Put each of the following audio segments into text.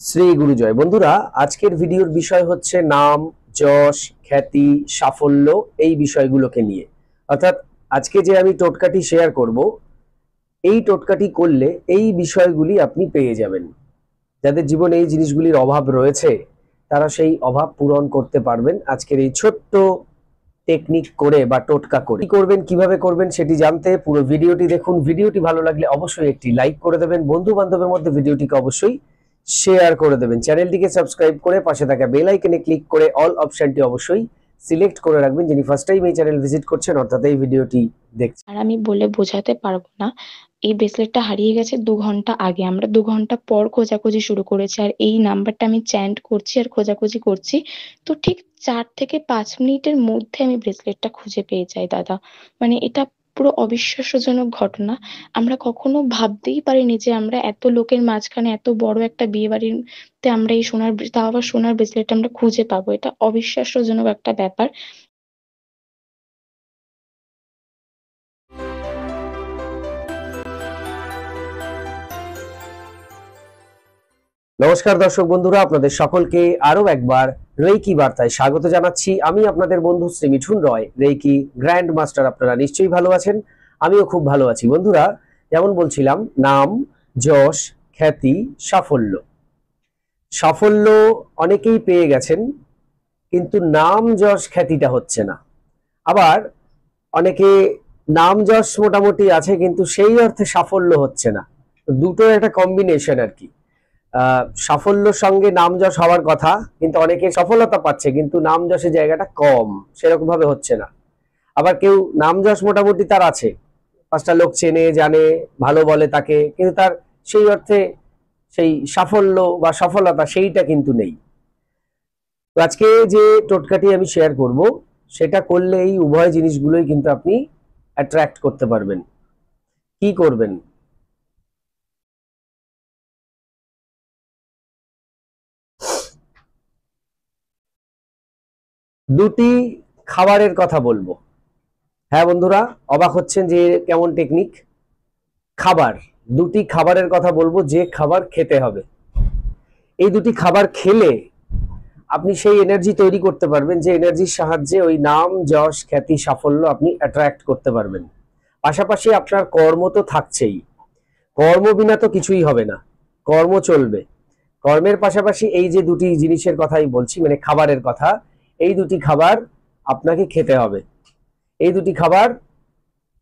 শ্রী গুরুজয়। বন্ধুরা, আজকের ভিডিওর বিষয় হচ্ছে নাম, যশ, খ্যাতি, সাফল্য, এই বিষয়গুলোকে নিয়ে। অর্থাৎ আজকে যে আমি টোটকাটি শেয়ার করব, এই টোটকাটি করলে এই বিষয়গুলি আপনি পেয়ে যাবেন। যাদের জীবনে এই জিনিসগুলির অভাব রয়েছে তারা সেই অভাব পূরণ করতে পারবেন আজকের এই ছোট্ট টেকনিক করে বা টোটকা করে। কি করবেন, কিভাবে করবেন সেটি জানতে পুরো ভিডিওটি দেখুন। ভিডিওটি ভালো লাগলে অবশ্যই একটি লাইক করে দেবেন, বন্ধু বান্ধবের মধ্যে ভিডিওটিকে অবশ্যই শেয়ার করে দেবেন, চ্যানেলটিকে সাবস্ক্রাইব করে পাশে থাকা বেল আইকনে ক্লিক করে অল অপশনটি অবশ্যই সিলেক্ট করে রাখবেন, যিনি ফার্স্ট টাইম এই চ্যানেল ভিজিট করছেন অর্থাৎ এই ভিডিওটি দেখছেন। আর আমি বলে বোঝাতে পারবো না। এই ব্রেসলেটটা হারিয়ে গেছে 2 ঘন্টা আগে, আমরা 2 ঘন্টা পর খোঁজাখুঁজি শুরু করেছি, আর এই নাম্বারটা আমি চ্যান্ট করছি আর খোঁজাখুঁজি করছি। তো ঠিক 4 থেকে 5 মিনিটের মধ্যে আমি ব্রেসলেটটা খুঁজে পেয়ে যাই দাদা। মানে এটা পুরো অবিশ্বাস্যজনক ঘটনা। আমরা কখনো ভাবতেই পারিনি যে আমরা এত লোকের মাঝখানে এত বড় একটা বিয়ে বাড়িতে আমরা এই তাও আবার সোনার ব্রেসলেট আমরা খুঁজে পাবো। এটা অবিশ্বাস্যজনক একটা ব্যাপার। নমস্কার দর্শক বন্ধুরা, আপনাদের সকলকে আরো একবার রেইকি বার্তায় স্বাগত জানাচ্ছি। আমি আপনাদের বন্ধু শ্রী মিঠুন রয়, রেইকি গ্র্যান্ড মাস্টার। আপনারা নিশ্চয়ই ভালো আছেন, আমিও খুব ভালো আছি। বন্ধুরা, যেমন বলছিলাম, নাম, যশ, খ্যাতি, সাফল্য। সাফল্য অনেকেই পেয়ে গেছেন, কিন্তু নাম, যশ, খ্যাতিটা হচ্ছে না। আবার অনেকে নাম যশ মোটামুটি আছে, কিন্তু সেই অর্থে সাফল্য হচ্ছে না। দুটো একটা কম্বিনেশন আর কি। সাফল্যর সঙ্গে নাম যশ হওয়ার কথা, কিন্তু অনেকে সফলতা পাচ্ছে কিন্তু নাম যশের জায়গাটা কম, সেরকম ভাবে হচ্ছে না। আবার কেউ নাম যশ মোটামুটি তার আছে, 5টা লোক চেনে জানে, ভালো বলে তাকে, কিন্তু তার সেই অর্থে সেই সাফল্য বা সফলতা সেইটা কিন্তু নেই। তো আজকে যে টোটকাটি আমি শেয়ার করব, সেটা করলে এই উভয় জিনিসগুলোই কিন্তু আপনি অ্যাট্রাক্ট করতে পারবেন। কি করবেন? দুটি খাবারের কথা বলবো। হ্যাঁ বন্ধুরা, অবাক হচ্ছেন যে কেমন টেকনিক। খাবার, দুটি খাবারের কথা বলবো, যে খাবার খেতে হবে। এই দুটি খাবার খেলে আপনি সেই এনার্জি তৈরি করতে পারবেন, যে এনার্জির সাহায্যে ওই নাম, যশ, খ্যাতি, সাফল্য আপনি অ্যাট্রাক্ট করতে পারবেন। পাশাপাশি আপনার কর্ম তো থাকছেই, কর্ম বিনা তো কিছুই হবে না, কর্ম চলবে। কর্মের পাশাপাশি এই যে দুটি জিনিসের কথাই বলছি, মানে খাবারের কথা, এই দুটি খাবার আপনাকে খেতে হবে। এই দুটি খাবার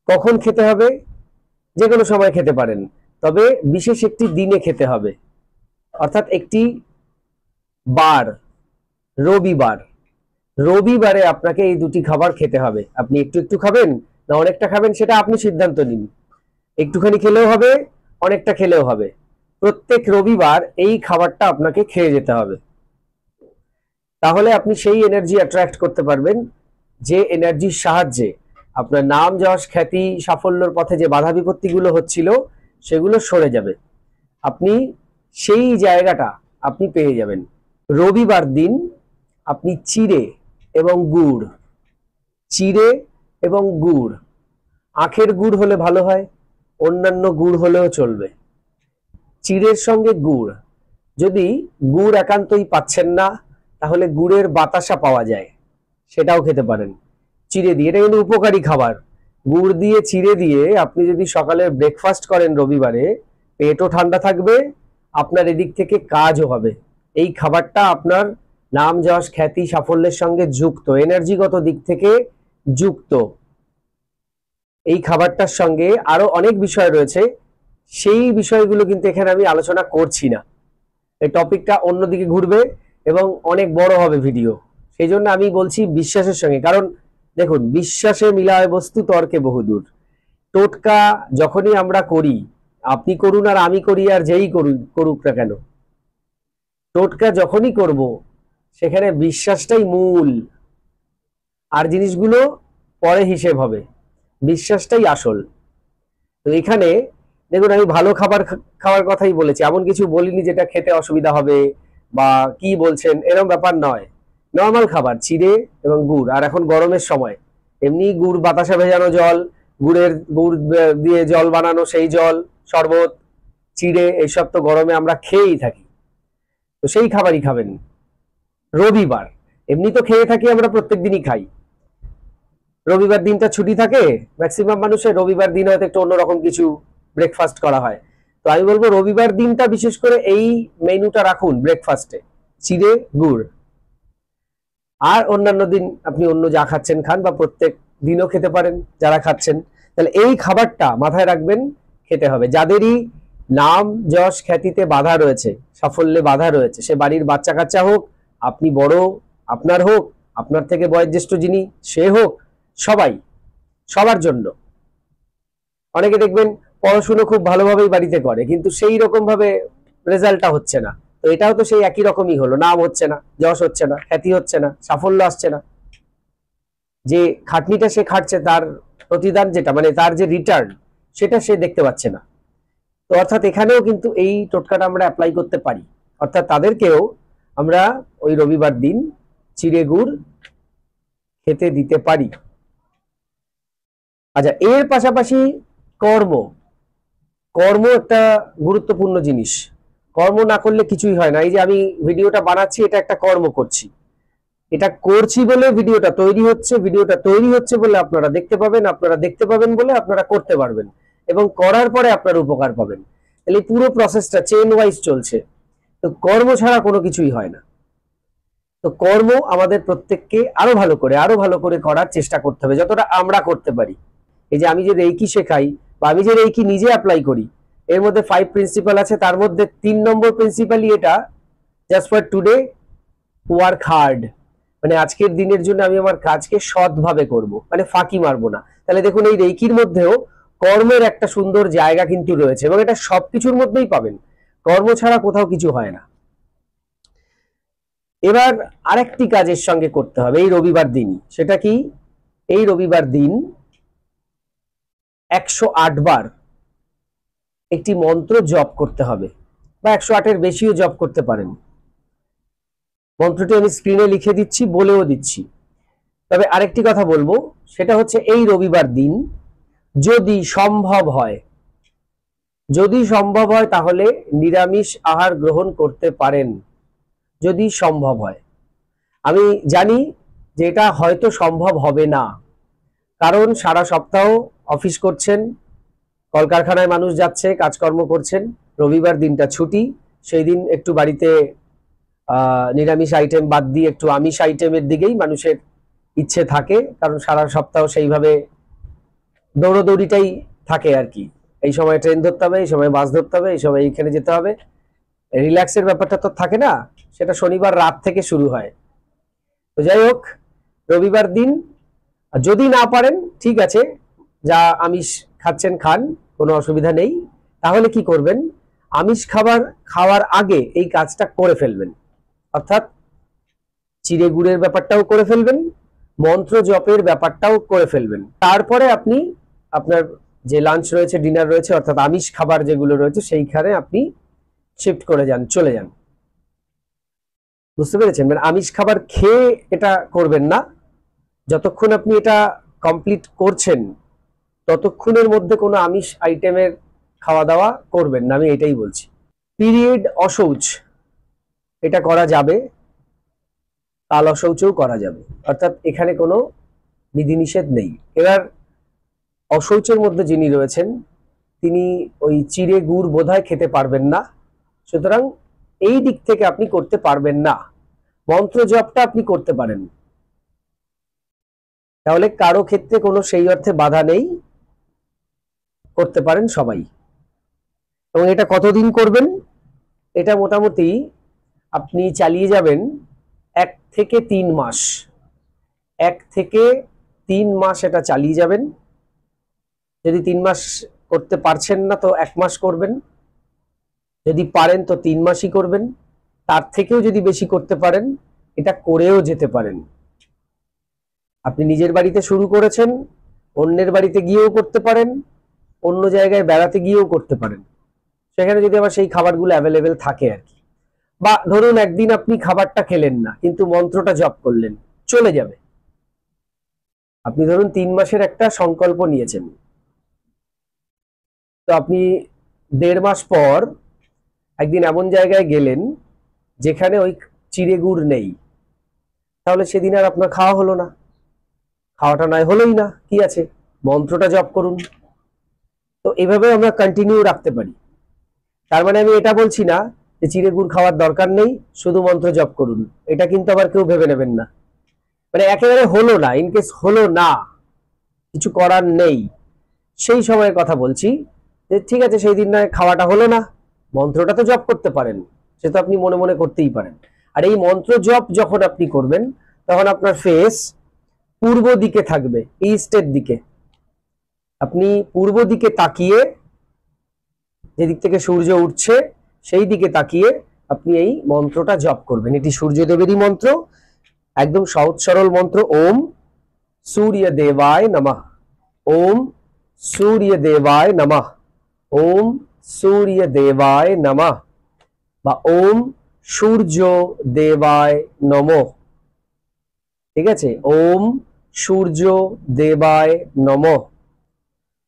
কখন খেতে হবে? যে কোনো সময় খেতে পারেন, তবে বিশেষ একটি দিনে খেতে হবে। অর্থাৎ একটি বার, রবিবার। রবিবারে আপনাকে এই দুটি খাবার খেতে হবে। আপনি একটু একটু খাবেন না অনেকটা খাবেন, সেটা আপনি সিদ্ধান্ত নিন। একটুখানি খেলেও হবে, অনেকটা খেলেও হবে। প্রত্যেক রবিবার এই খাবারটা আপনাকে খেয়ে যেতে হবে। তাহলে আপনি সেই এনার্জি অ্যাট্রাক্ট করতে পারবেন, যে এনার্জির সাহায্যে আপনার নাম, যশ, খ্যাতি, সাফল্যর পথে যে বাধা বিপত্তিগুলো হচ্ছিল সেগুলো সরে যাবে। আপনি সেই জায়গাটা আপনি পেয়ে যাবেন। রবিবার দিন আপনি চিড়ে এবং গুড়, চিড়ে এবং গুড়, আখের গুড় হলে ভালো হয়, অন্যান্য গুড় হলেও চলবে। চিড়ের সঙ্গে গুড়, যদি গুড় একান্তই পাচ্ছেন না তাহলে গুড়ের বাতাসা পাওয়া যায়, সেটাও খেতে পারেন। চিড়ে দিয়ে, এটা কিন্তু উপকারী খাবার। গুড় দিয়ে চিড়ে দিয়ে আপনি যদি সকালে ব্রেকফাস্ট করেন রবিবারে, পেটও ঠান্ডা থাকবে, আপনার এদিক থেকে কাজও হবে। এই খাবারটা আপনার নাম, যশ, খ্যাতি, সাফল্যের সঙ্গে যুক্ত, এনার্জিগত দিক থেকে যুক্ত। এই খাবারটার সঙ্গে আরো অনেক বিষয় রয়েছে, সেই বিষয়গুলো কিন্তু এখানে আমি আলোচনা করছি না। এই টপিকটা অন্যদিকে ঘুরবে এবং অনেক বড় হবে ভিডিও। সেই জন্য আমি বলছি বিশ্বাসের সঙ্গে, কারণ দেখুন, বিশ্বাসে মিলায় বস্তু তর্কে বহুদূর। টোটকা যখনই আমরা করি, আপনি করুন আর আমি করি আর যেই করুক না কেন, টোটকা যখনই করব সেখানে বিশ্বাসটাই মূল, আর জিনিসগুলো পরে হিসেব হবে। বিশ্বাসটাই আসল। তো এখানে দেখুন, আমি ভালো খাবার খাওয়ার কথাই বলেছি, এমন কিছু বলিনি যেটা খেতে অসুবিধা হবে বা কি বলছেন এরকম ব্যাপার নয়। নর্মাল খাবার, চিড়ে এবং গুড়। আর এখন গরমের সময় এমনি গুড়, বাতাসা ভেজানো জল, গুড় দিয়ে জল বানানো সেই জল, শরবত, চিড়ে, এইসব তো গরমে আমরা খেয়েই থাকি। তো সেই খাবারই খাবেন রবিবার। এমনি তো খেয়ে থাকি, আমরা প্রত্যেক দিনই খাই। রবিবার দিনটা ছুটি থাকে ম্যাক্সিমাম মানুষের, রবিবার দিন হয়তো একটু অন্যরকম কিছু ব্রেকফাস্ট করা হয়। তো আমি বলবো রবিবার দিনটা বিশেষ করে এই মেনুটা রাখুন ব্রেকফাস্টে, চিড়ে গুড়। আর অন্যান্য দিন আপনি অন্য যা খাচ্ছেন খান, বা প্রত্যেক দিনও খেতে পারেন যারা খাচ্ছেন। তাহলে এই খাবারটা মাথায় রাখবেন, খেতে হবে। যাদেরই নাম যশ খ্যাতিতে বাধা রয়েছে, সাফল্যে বাধা রয়েছে, সে বাড়ির বাচ্চা কাচ্চা হোক, আপনি বড় আপনার হোক, আপনার থেকে বয়োজ্যেষ্ঠ যিনি সে হোক, সবাই, সবার জন্য। অনেকে দেখবেন পড়াশুনো খুব ভালোভাবেই বাড়িতে করে, কিন্তু সেই রকম ভাবে রেজাল্টটা হচ্ছে না। তো এটাও তো সেই একই রকমই হলো, নাম হচ্ছে না, যশ হচ্ছে না, খ্যাতি হচ্ছে না, সাফল্য আসছে না। যে খাটনিটা সে খাটছে তার প্রতিদান যেটা, মানে তার যে রিটার্ন, সেটা সে দেখতে পাচ্ছে না। তো অর্থাৎ এখানেও কিন্তু এই টোটকাটা আমরা অ্যাপ্লাই করতে পারি। অর্থাৎ তাদেরকেও আমরা ওই রবিবার দিন চিড়ে গুড় খেতে দিতে পারি। আচ্ছা, এর পাশাপাশি কর্ম, কর্ম একটা গুরুত্বপূর্ণ জিনিস। কর্ম না করলে কিছুই হয় না। এই যে আমি ভিডিওটা বানাচ্ছি, এটা একটা কর্ম করছি, এটা করছি বলে ভিডিওটা তৈরি হচ্ছে, ভিডিওটা তৈরি হচ্ছে বলে আপনারা দেখতে পাবেন, আপনারা দেখতে পাবেন বলে আপনারা করতে পারবেন, এবং করার পরে আপনারা উপকার পাবেন। তাহলে পুরো প্রসেসটা চেইন ওয়াইজ চলছে। তো কর্ম ছাড়া কোনো কিছুই হয় না। তো কর্ম আমাদের প্রত্যেককে আরো ভালো করে করার চেষ্টা করতে হবে, যতটা আমরা করতে পারি। এই যে আমি যে রেইকি শেখাই, বা আমি যে রেইকি নিজে অ্যাপ্লাই করি, এর মধ্যে 5 প্রিন্সিপাল আছে, তার মধ্যে 3 নম্বর প্রিন্সিপালই এটা, just for today work hard. মানে আজকের দিনের জন্য আমি আমার কাজকে সৎভাবে করব, মানে ফাঁকি মারবো না। তাহলে দেখুন এই রেইকির মধ্যেও কর্মের একটা সুন্দর জায়গা কিন্তু রয়েছে, এবং এটা সবকিছুর মধ্যেই পাবেন। কর্ম ছাড়া কোথাও কিছু হয় না। এবার আরেকটি কাজের সঙ্গে করতে হবে এই রবিবার দিনই, সেটা কি? এই রবিবার দিন 108 বার একটি মন্ত্র জপ করতে হবে, বা 108-এর বেশিও জপ করতে পারেন। মন্ত্রটি আমি স্ক্রিনে লিখে দিচ্ছি, বলেও দিচ্ছি। তবে আরেকটি কথা বলবো, সেটা হচ্ছে এই রবিবার দিন যদি সম্ভব হয়, তাহলে নিরামিষ আহার গ্রহণ করতে পারেন, যদি সম্ভব হয়। আমি জানি যে এটা হয়তো সম্ভব হবে না, কারণ সারা সপ্তাহ অফিস করছেন, কলকারখানায় মানুষ যাচ্ছে, কাজকর্ম করছেন, রবিবার দিনটা ছুটি, সেই দিন একটু বাড়িতে নিরামিষ আইটেম বাদ দিয়ে একটু আমিষ আইটেমের দিকেই মানুষের ইচ্ছে থাকে, কারণ সারা সপ্তাহ সেইভাবে দৌড়োদৌড়িটাই থাকে আর কি। এই সময় ট্রেন ধরতে হবে, এই সময় বাস ধরতে হবে, এই সময় এইখানে যেতে হবে, রিল্যাক্সের ব্যাপারটা তো থাকে না, সেটা শনিবার রাত থেকে শুরু হয়। তো যাই হোক, রবিবার দিন যদি না পারেন ঠিক আছে, যা আমিষ খাচ্ছেন খান, কোনো অসুবিধা নেই। তাহলে কি করবেন? আমিষ খাওয়ার আগে এই কাজটা করে ফেলবেন, অর্থাৎ চিড়ে গুড়ের ব্যাপারটাও করে ফেলবেন, মন্ত্র জপের ব্যাপারটাও করে ফেলবেন। তারপরে আপনি আপনার যে লাঞ্চ রয়েছে, ডিনার রয়েছে, অর্থাৎ আমিষ খাবার যেগুলো রয়েছে সেইখানে আপনি শিফট করে যান, চলে যান। বুঝতে পেরেছেন? মানে আমিষ খাবার খেয়ে এটা করবেন না, যতক্ষণ আপনি এটা কমপ্লিট করছেন ততক্ষণের মধ্যে কোনো আমিষ আইটেমের খাওয়া দাওয়া করবেন না, আমি এটাই বলছি। পিরিয়ড অশৌচ এটা করা যাবে, কাল অশৌচও করা যাবে, অর্থাৎ এখানে কোনো বিধিনিষেধ নেই। এবার অশৌচের মধ্যে যিনি রয়েছেন তিনি ওই চিড়ে গুড় বোধহয় খেতে পারবেন না, সুতরাং এই দিক থেকে আপনি করতে পারবেন না। মন্ত্র জপটা আপনি করতে পারেন, তাহলে কারো ক্ষেত্রে কোনো সেই অর্থে বাধা নেই, করতে পারেন সবাই। এবং এটা কতদিন করবেন? এটা মোটামুটি আপনি চালিয়ে যাবেন 1 থেকে 3 মাস। 1 থেকে 3 মাস এটা চালিয়ে যাবেন। যদি 3 মাস করতে পারছেন না তো 1 মাস করবেন, যদি পারেন তো 3 মাসই করবেন, তার থেকেও যদি বেশি করতে পারেন এটা করেও যেতে পারেন। আপনি নিজের বাড়িতে শুরু করেছেন, অন্যের বাড়িতে গিয়েও করতে পারেন, অন্য জায়গায় বেড়াতে গিয়েও করতে পারেন, সেখানে যদি আবার সেই খাবারগুলো অ্যাভেলেবেল থাকে আর কি। বা ধরুন একদিন আপনি খাবারটা খেলেন না কিন্তু মন্ত্রটা জপ করলেন, চলে যাবে। আপনি ধরুন 3 মাসের একটা সংকল্প নিয়েছেন, তো আপনি 1.5 মাস পর একদিন এমন জায়গায় গেলেন যেখানে ওই চিড়ে গুড় নেই, তাহলে সেদিন আর আপনার খাওয়া হলো না, খাওয়াটা নয় হলোই না, কি আছে, মন্ত্রটা জপ করুন। তো এভাবে আমরা কন্টিনিউ রাখতে পারি। তার মানে আমি এটা বলছি না যে চিড়ে গুড় খাওয়ার দরকার নেই, শুধু মন্ত্র জপ করুন, এটা কিন্তু আবার কেউ ভেবে নেবেন না। মানে একেবারে হলো না, ইনকেস হলো না, কিছু করার নেই, সেই সময়ের কথা বলছি, যে ঠিক আছে সেই দিন নয় খাওয়াটা হলো না, মন্ত্রটা তো জপ করতে পারেন, সে তো আপনি মনে মনে করতেই পারেন। আর এই মন্ত্র জপ যখন আপনি করবেন, তখন আপনার ফেস পূর্ব দিকে থাকবে, ইস্টের দিকে। আপনি পূর্ব দিকে তাকিয়ে, যেদিক থেকে সূর্য উঠছে সেই দিকে তাকিয়ে আপনি এই মন্ত্রটা জপ করবেন। এটি সূর্যদেবেরই মন্ত্র, একদম সহজ সরল মন্ত্র। ওম সূর্য দেবায় নমঃ, ওম সূর্য দেবায় নমঃ, ওম সূর্য দেবায় নমঃ, বা ওম সূর্য দেবায় নমঃ। ঠিক আছে, ওম সূর্য দেবায় নমঃ।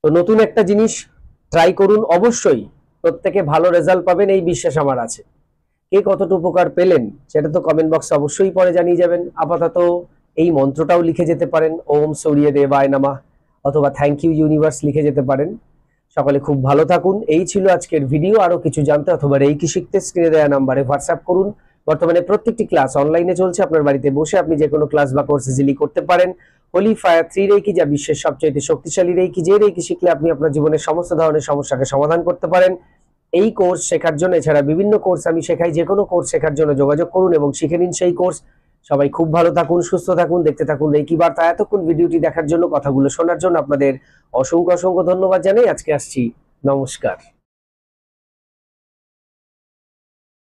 তো নতুন একটা জিনিস ট্রাই করুন, অবশ্যই প্রত্যেকে ভালো রেজাল্ট পাবেন এই বিশ্বাস আমার আছে। কে কতটা উপকার পেলেন সেটা তো কমেন্ট বক্সে অবশ্যই পরে জানিয়ে যাবেন। আপাতত এই মন্ত্রটাও লিখে যেতে পারেন, ওম সূর্য দেবায় নমঃ, অথবা থ্যাংক ইউ ইউনিভার্স লিখে যেতে পারেন। সকলে খুব ভালো থাকুন। এই ছিল আজকের ভিডিও। আরো কিছু জানতে অথবা রেইকি শিখতে স্ক্রিনে দেওয়া নাম্বারে হোয়াটসঅ্যাপ করুন। বর্তমানে প্রত্যেকটি ক্লাস অনলাইনে চলছে, আপনার বাড়িতে বসে আপনি যে কোনো ক্লাস বা কোর্স ইজিলি করতে পারেন। হোলি ফায়ার 3 রেইকি, যা বিশ্বের সবচেয়ে শক্তিশালী রেইকি, যে রেইকি শিখলে আপনি আপনার জীবনের সমস্ত ধরনের সমস্যাকে সমাধান করতে পারেন। এই কোর্স শেখার জন্য, এছাড়া বিভিন্ন কোর্স আমি শেখাই, যে কোনো কোর্স শেখার জন্য যোগাযোগ করুন এবং শিখে নিন সেই কোর্স। সবাই খুব ভালো থাকুন, সুস্থ থাকুন, দেখতে থাকুন রেইকি বার্তা। এতক্ষণ ভিডিওটি দেখার জন্য, কথাগুলো শোনার জন্য আপনাদের অসংখ্য অসংখ্য ধন্যবাদ জানাই। আজকে আসছি, নমস্কার।